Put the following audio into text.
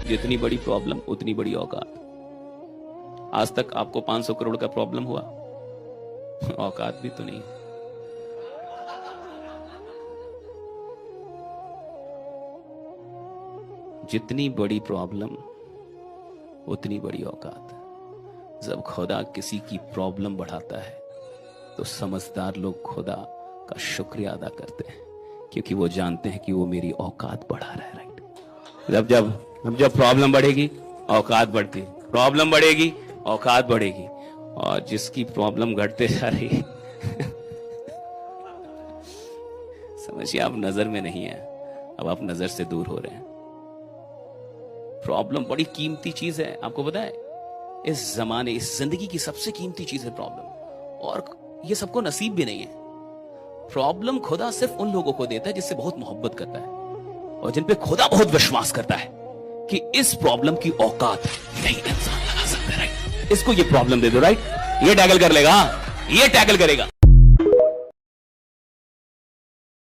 जितनी बड़ी प्रॉब्लम उतनी बड़ी औकात। आज तक आपको 500 करोड़ का प्रॉब्लम हुआ? औकात भी तो नहीं। जितनी बड़ी प्रॉब्लम उतनी बड़ी औकात। जब खुदा किसी की प्रॉब्लम बढ़ाता है तो समझदार लोग खुदा का शुक्रिया अदा करते हैं, क्योंकि वो जानते हैं कि वो मेरी औकात बढ़ा रहा है। राइट? जब प्रॉब्लम बढ़ेगी औकात बढ़ती, प्रॉब्लम बढ़ेगी औकात बढ़ेगी, और जिसकी प्रॉब्लम घटते जा रही है समझिए आप नजर में नहीं है, अब आप नजर से दूर हो रहे हैं। प्रॉब्लम बड़ी कीमती चीज है, आपको पता है? इस जमाने, इस जिंदगी की सबसे कीमती चीज है प्रॉब्लम, और ये सबको नसीब भी नहीं है। प्रॉब्लम खुदा सिर्फ उन लोगों को देता है जिससे बहुत मोहब्बत करता है, और जिन पे खुदा बहुत विश्वास करता है कि इस प्रॉब्लम की औकात नहीं इंसान लगा सकता। राइट? इसको ये प्रॉब्लम दे दो, राइट? ये टैकल कर लेगा, ये टैकल करेगा।